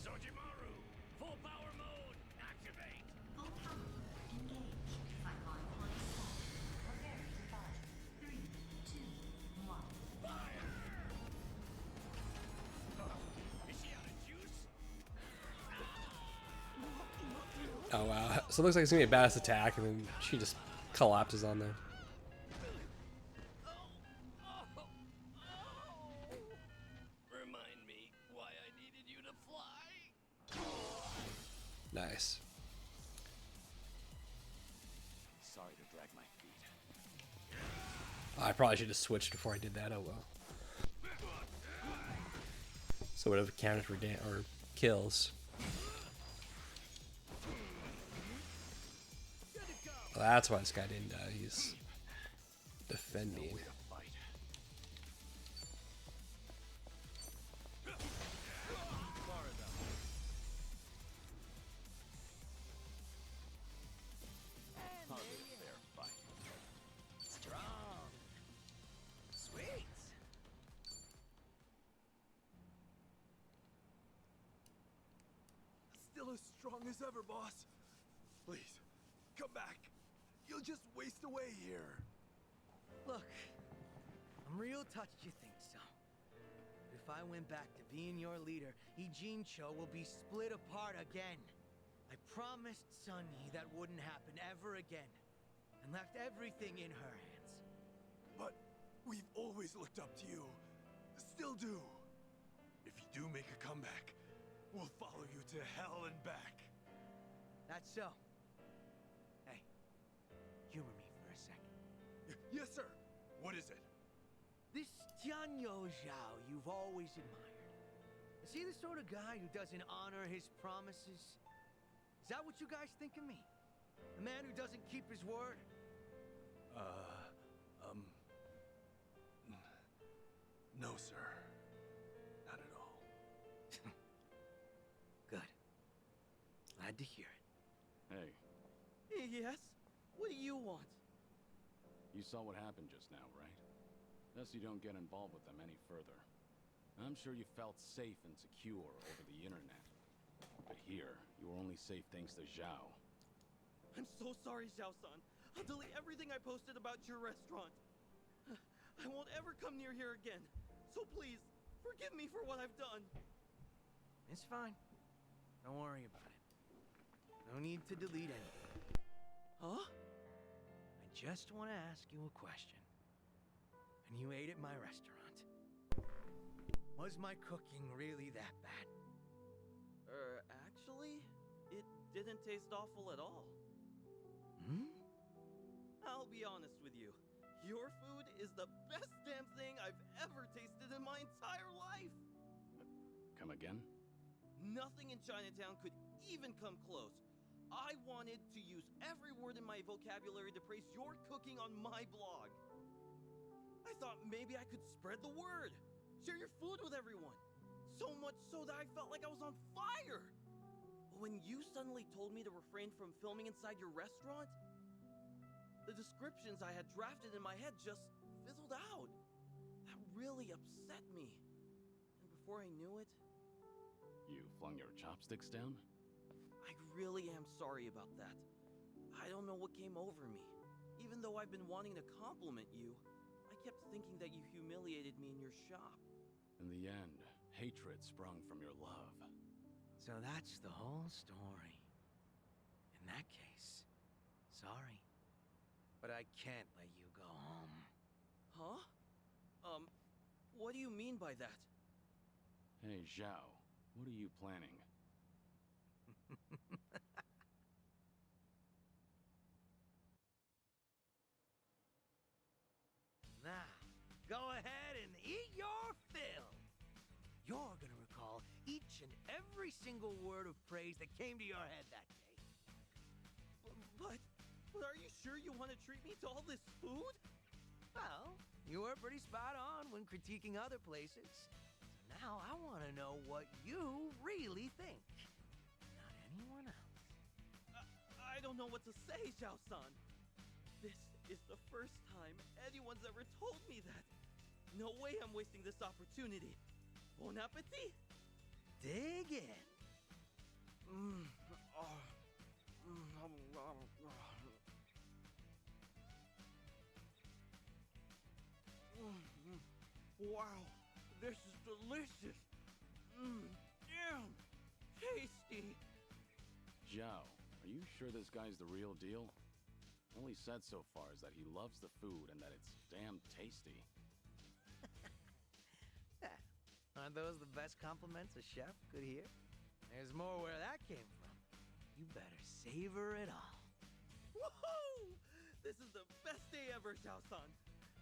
Sojimaru, full power mode, activate. Full power, engage. Cyclone point set. Prepare to fight. 3, 2, 1. Fire! Is she out of juice? Oh wow. So it looks like it's gonna be a badass attack, and then she just collapses on there. Remind me why I needed you to fly. Nice. Sorry to drag my feet. I probably should have switched before I did that. Oh well. So it would have counted for or kills. Well, that's why this guy didn't die. He's defending. Hardly a fair fight. Strong. Sweet. Still as strong as ever, boss. Please, come back. You'll just waste away here. Look, I'm real touched you think so. But if I went back to being your leader, Ijincho will be split apart again. I promised Sunny that wouldn't happen ever again, and left everything in her hands. But we've always looked up to you. Still do. If you do make a comeback, we'll follow you to hell and back. That's so. Hey, humor me for a second. Yes, sir. What is it? This Tianyo Zhao you've always admired. Is he the sort of guy who doesn't honor his promises? Is that what you guys think of me? A man who doesn't keep his word? No, sir. Not at all. Good. Glad to hear it. Hey, Yes? What do you want? you saw what happened just now, right? Best you don't get involved with them any further. I'm sure you felt safe and secure over the internet. But here, you are only safe thanks to Zhao. I'm so sorry, Zhao-san. I'll delete everything I posted about your restaurant. I won't ever come near here again. So please, forgive me for what I've done. It's fine. Don't worry about it. No need to delete anything. Huh? I just want to ask you a question. When you ate at my restaurant, was my cooking really that bad? Actually, didn't taste awful at all. Hmm? I'll be honest with you. Your food is the best damn thing I've ever tasted in my entire life. Come again? Nothing in Chinatown could even come close. I wanted to use every word in my vocabulary to praise your cooking on my blog. I thought maybe I could spread the word, share your food with everyone. So much so that I felt like I was on fire. But when you suddenly told me to refrain from filming inside your restaurant, the descriptions I had drafted in my head just fizzled out. That really upset me. And before I knew it, You flung your chopsticks down? I really am sorry about that. I don't know what came over me. Even though I've been wanting to compliment you, I kept thinking that you humiliated me in your shop. In the end, hatred sprung from your love. So that's the whole story. In that case, sorry. But I can't let you go home. Huh? What do you mean by that? Hey, Zhao, what are you planning? Now, go ahead and eat your fill. You're gonna recall each and every single word of praise that came to your head that day. But are you sure you want to treat me to all this food? Well, you were pretty spot on when critiquing other places. So now I want to know what you really think. Not anyone else. I don't know what to say, Zhao-san. This is the first time anyone's ever told me that. No way I'm wasting this opportunity. Bon appetit! Dig in. Wow, this is delicious. Damn, tasty. Zhao, are you sure this guy's the real deal? All he said so far is that he loves the food and that it's damn tasty. Aren't those the best compliments a chef could hear? There's more where that came from. You better savor it all. Woohoo! This is the best day ever, Zhao-san.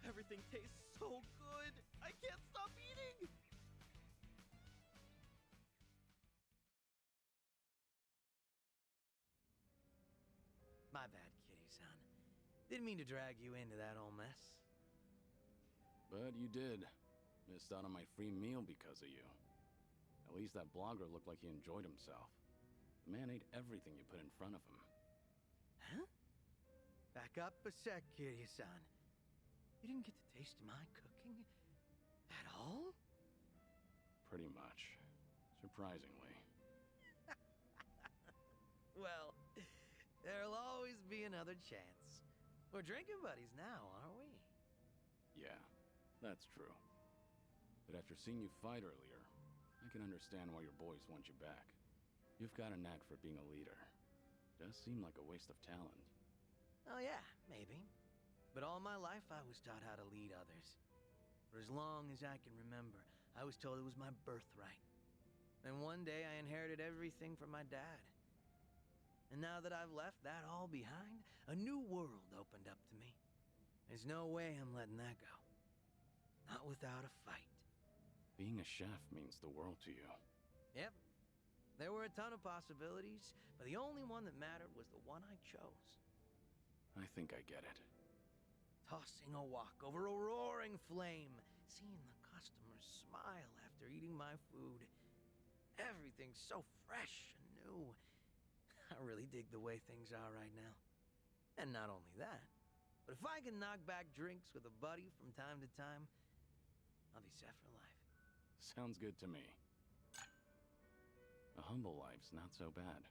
Everything tastes so good. I can't stop eating. My bad, Kitty-san. Didn't mean to drag you into that whole mess. But you did. Missed out on my free meal because of you. At least that blogger looked like he enjoyed himself. The man ate everything you put in front of him. Huh? Back up a sec, Kiryu-san. You didn't get to taste my cooking at all? Pretty much. Surprisingly. Well, there'll always be another chance. We're drinking buddies now, aren't we? Yeah, that's true. But after seeing you fight earlier, I can understand why your boys want you back. You've got a knack for being a leader. Does seem like a waste of talent. Oh yeah, maybe. But all my life I was taught how to lead others. For as long as I can remember, I was told it was my birthright. And one day I inherited everything from my dad. And now that I've left that all behind, a new world opened up to me. There's no way I'm letting that go. Not without a fight. Being a chef means the world to you. Yep. There were a ton of possibilities, but the only one that mattered was the one I chose. I think I get it. Tossing a wok over a roaring flame, seeing the customers smile after eating my food. Everything's so fresh and new. I really dig the way things are right now. And not only that, but if I can knock back drinks with a buddy from time to time, I'll be set for life. Sounds good to me. A humble life's not so bad.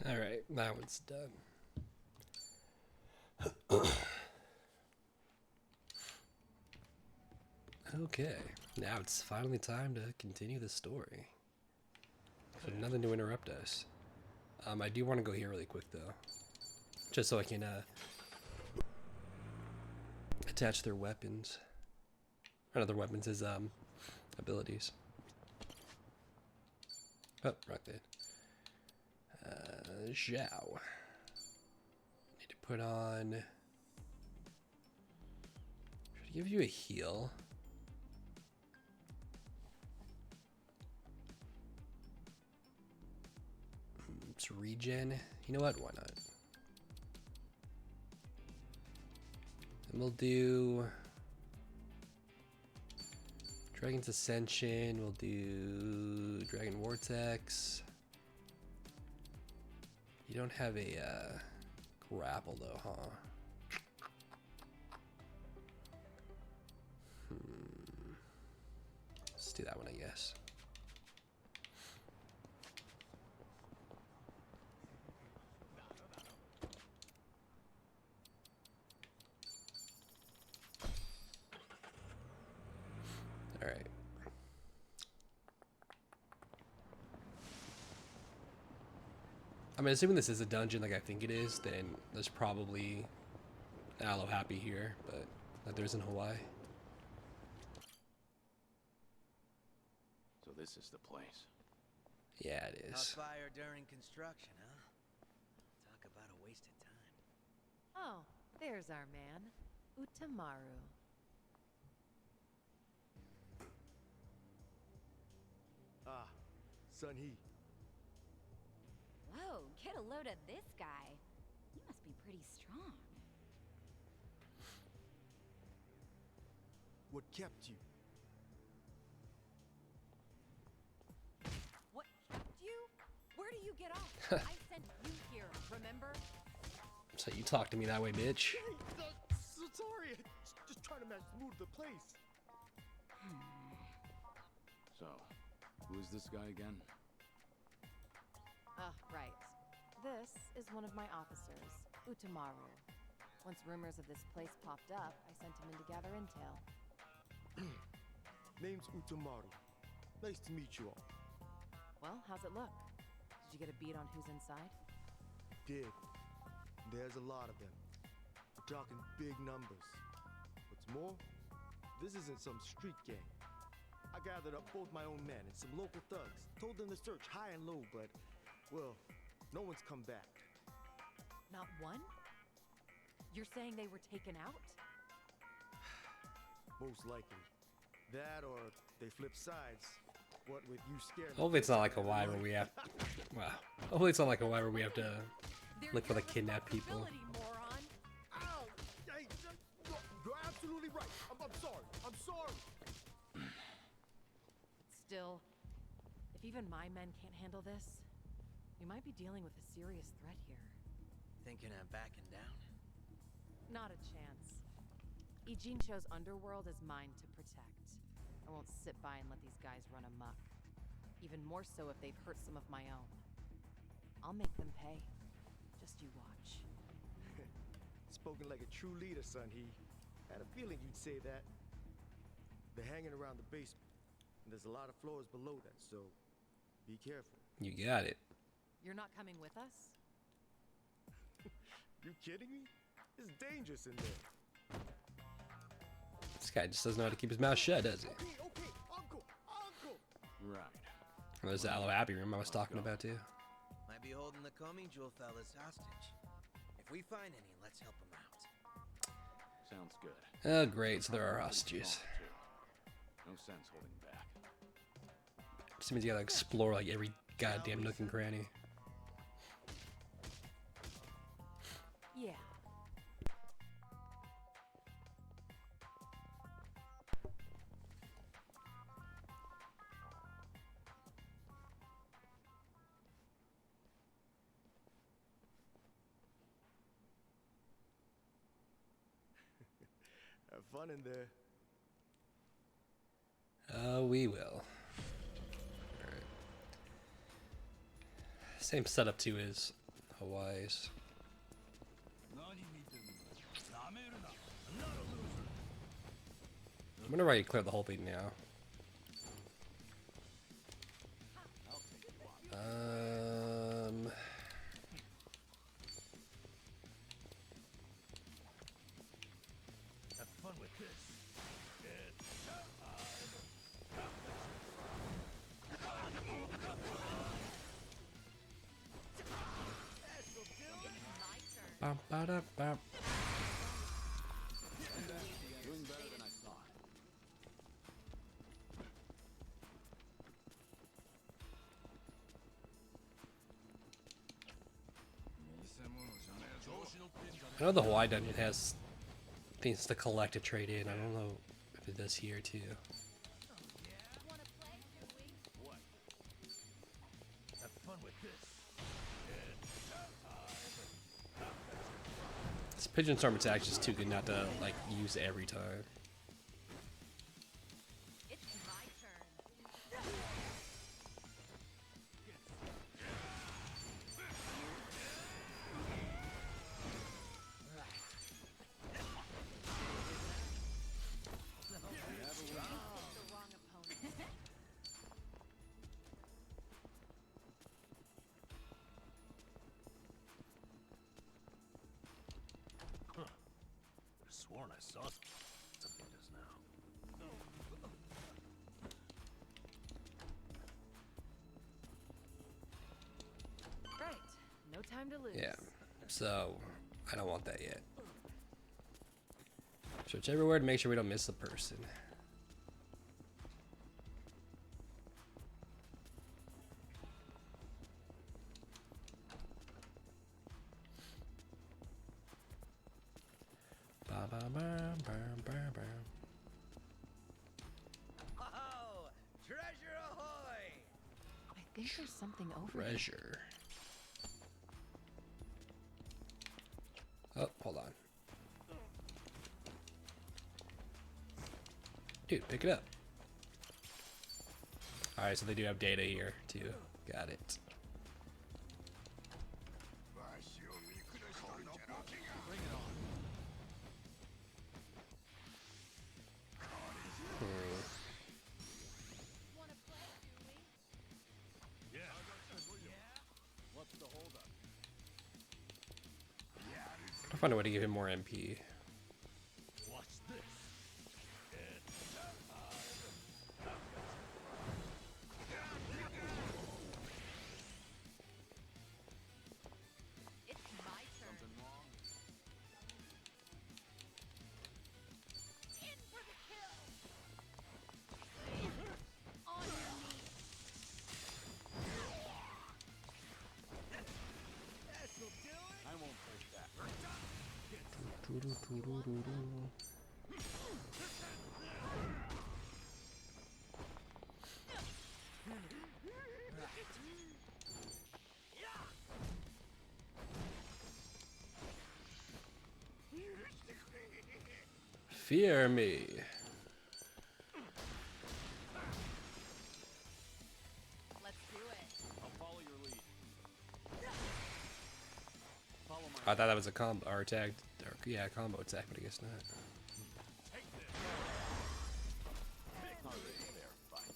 Alright, that one's done. Okay, now it's finally time to continue the story. So nothing to interrupt us. I do want to go here really quick though. Just so I can attach their weapons. Or not their weapons, is abilities. Oh, right there. Zhao. Need to put on. Should I give you a heal? It's regen. You know what? Why not? And we'll do Dragon's Ascension. We'll do Dragon Vortex. You don't have a grapple though, huh? Let's do that one, I guess. All right. I mean, assuming this is a dungeon like I think it is, then there's probably Aloe Happy here, but like there's in Hawaii. So this is the place. Yeah, it is. Caught fire during construction, huh? Talk about a wasted time. Oh, there's our man, Utamaru. Ah, Sun-Hee. Whoa, get a load of this guy. He must be pretty strong. What kept you? What kept you? Where do you get off? I sent you here, remember? So you talk to me that way, bitch. So sorry, just trying to match the mood of the place. So, who is this guy again? Right. This is one of my officers, Utamaru. Once rumors of this place popped up, I sent him in to gather intel. Name's Utamaru. Nice to meet you all. Well, how's it look? Did you get a beat on who's inside? Did. There's a lot of them. We're talking big numbers. What's more, this isn't some street gang. I gathered up both my own men and some local thugs. Told them to search high and low, but, well, no one's come back. Not one? You're saying they were taken out? Most likely. That or they flip sides. What with you scared? Hopefully it's not like Hawaii where we have. Wow. Hopefully it's not like Hawaii where we have to look for the kidnapped people. Ow! Hey, you're absolutely right. I'm sorry. I'm sorry. Still, if even my men can't handle this, we might be dealing with a serious threat here. Thinking of backing down? Not a chance. Ijincho's underworld is mine to protect. I won't sit by and let these guys run amok. Even more so if they've hurt some of my own. I'll make them pay. Just you watch. Spoken like a true leader, Sun-Hee. Had a feeling you'd say that. They're hanging around the basement. And there's a lot of floors below that, so be careful. You got it. You're not coming with us? You kidding me? It's dangerous in there. This guy just doesn't know how to keep his mouth shut, does he? Okay, Uncle! Right. And there's the Aloe Happy room I was talking about too. Might be holding the Komi-jo fellas hostage. If we find any, let's help them out. Sounds good. Oh, great. So there are hostages. No sense holding back. Just means you gotta explore like every goddamn nook and cranny. Yeah. Have fun in there. We will. Alright. Same setup too as Hawaii's. I wonder why you cleared the whole thing now. Have fun with this. Bum, ba-da-bum. Doing better than I thought. I know the Hawaii dungeon has things to collect to trade in. I don't know if it does here too. Have fun with this. This pigeon storm attack is just too good not to like use every time. It's my turn. The wrong opponent. Could've sworn I saw something just now. Right. No time to lose. Yeah. So I don't want that yet. Search everywhere to make sure we don't miss a person. Ba ba ba ba ba ba. Oh, treasure ahoy! I think there's something over there. Treasure. Oh, hold on. Dude, pick it up. Alright, so they do have data here, too. Got it. What's the holdup? I'll find a way to give him more MP. Watch this. It's my turn. Something wrong? In for the kill. On your knees. I won't take that. Fear me. Let's do it. I'll follow your lead. Follow my I thought that was a combo or attack. Or, yeah, combo attack, but I guess not. Not really fair fight.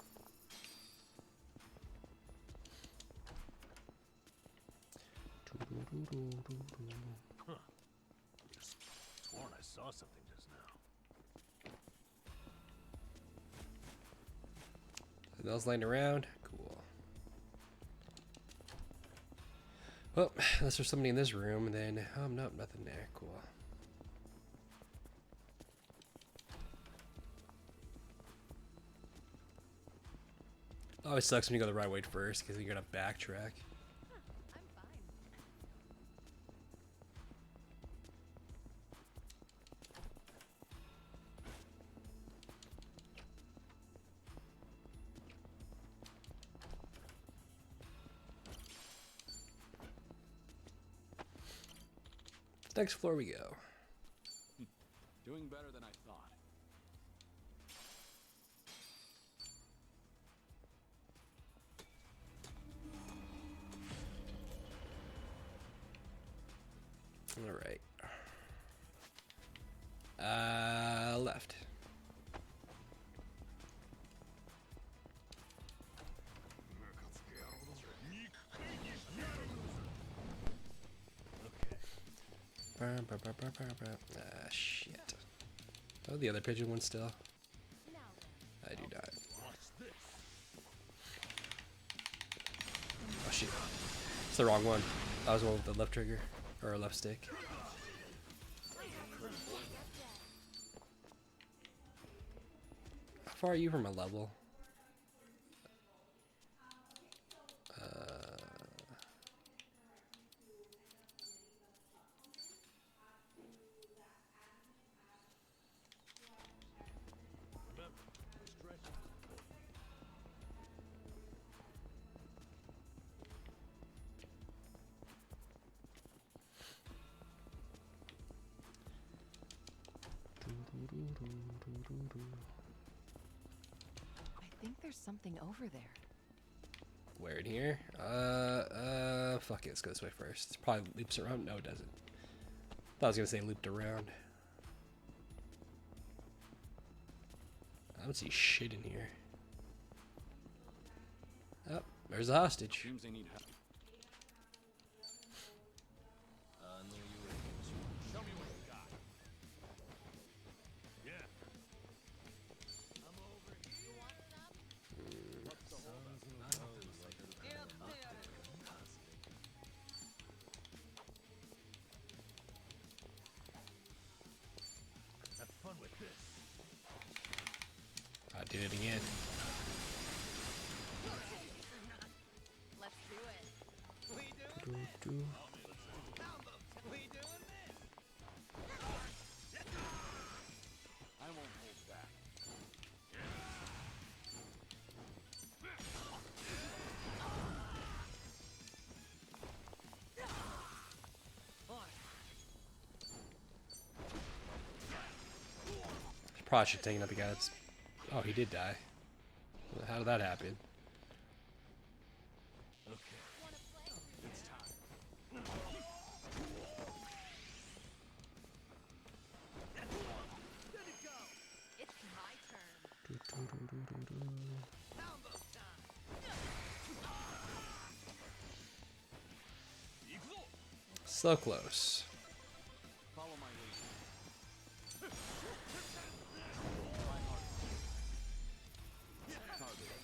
Sworn I saw something just now. Something else laying around? Cool. Well, unless there's somebody in this room, then nope, nothing there. Cool. Always sucks when you go the right way first because you gotta backtrack. I'm fine. Next floor we go. Doing better than I thought. All right. Left. Ah, shit. Oh, the other pigeon one still. I do not. Oh shit. It's the wrong one. I was the one with the left trigger. or left stick. How far are you from a level? I think there's something over there. Where in here? Fuck it, let's go this way first. It probably loops around. No, it doesn't. Thought I was gonna say looped around. I don't see shit in here. Oh, there's a hostage. Seems they need help. Show me what you got. Yeah. I'm over here. You want some? What's the holdup? Have fun with this. I did it again. Let's do it. We doing Do, this? do. We doing this? I won't hold back. Probably should take up the guy that's... Oh, he did die. How did that happen? It's time. It's my turn. Do, do, do, do, do, do. So close. Follow my lead.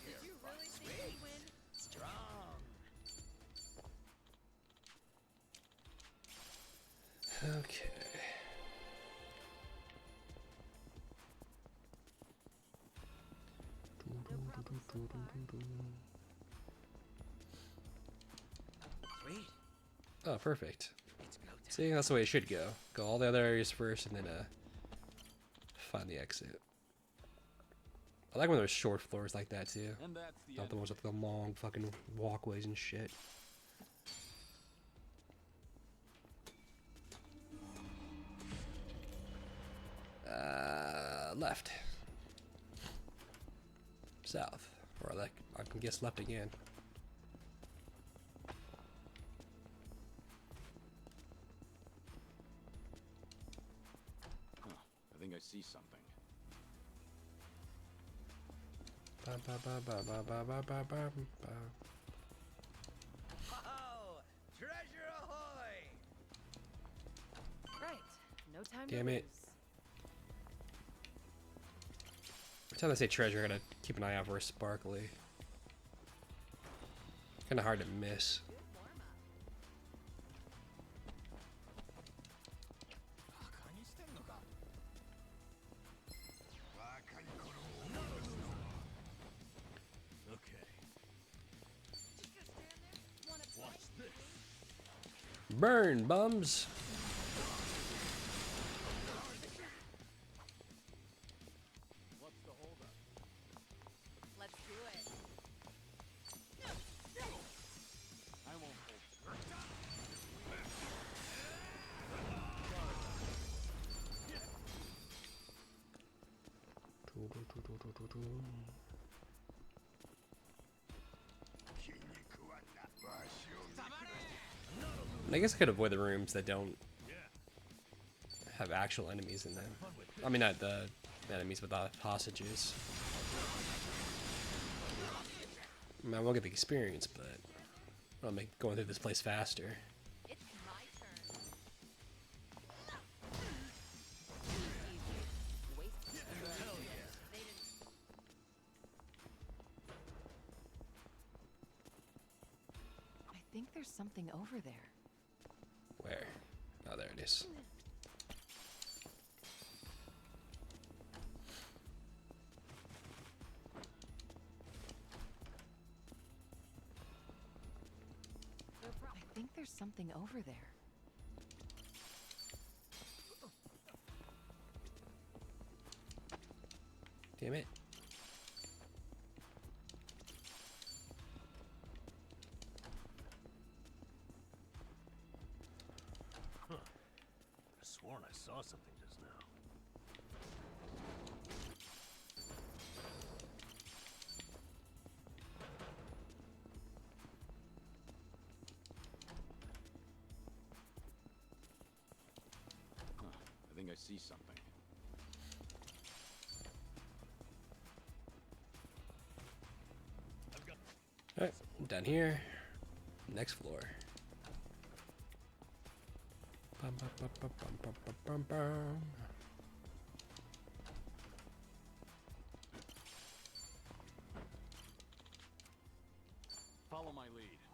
Did you really think we'd win? Strong. Okay. Sweet. Oh, perfect. It's go time. See, that's the way it should go. Go all the other areas first, and then find the exit. I like when there's short floors like that too. And that's the Not end. the ones with the long fucking walkways and shit. Left. South. Or like, I can guess left again. Huh. I think I see something. Ba, ba, ba, ba, ba, ba, ba, ba, ba, ba. Oh, treasure ahoy! Right. No time Damn to it. lose. Every time I say treasure, I gotta keep an eye out for a sparkly. Kinda hard to miss. Okay. Watch this. Burn, bums! What's the holdup? Let's do it. I won't hold. I guess I could avoid the rooms that don't have actual enemies in them. I mean, not the enemies, but the hostages. I mean, I won't get the experience, but I'll make going through this place faster. It's my turn. Waste. They didn't. I think there's something over there. Where? Nice. I think there's something over there. Damn it. Huh. I sworn I saw something just now. Huh. I think I see something. Alright, down here. Next floor. Bum, bum, bum, bum, bum, bum, bum, bum. Follow my lead.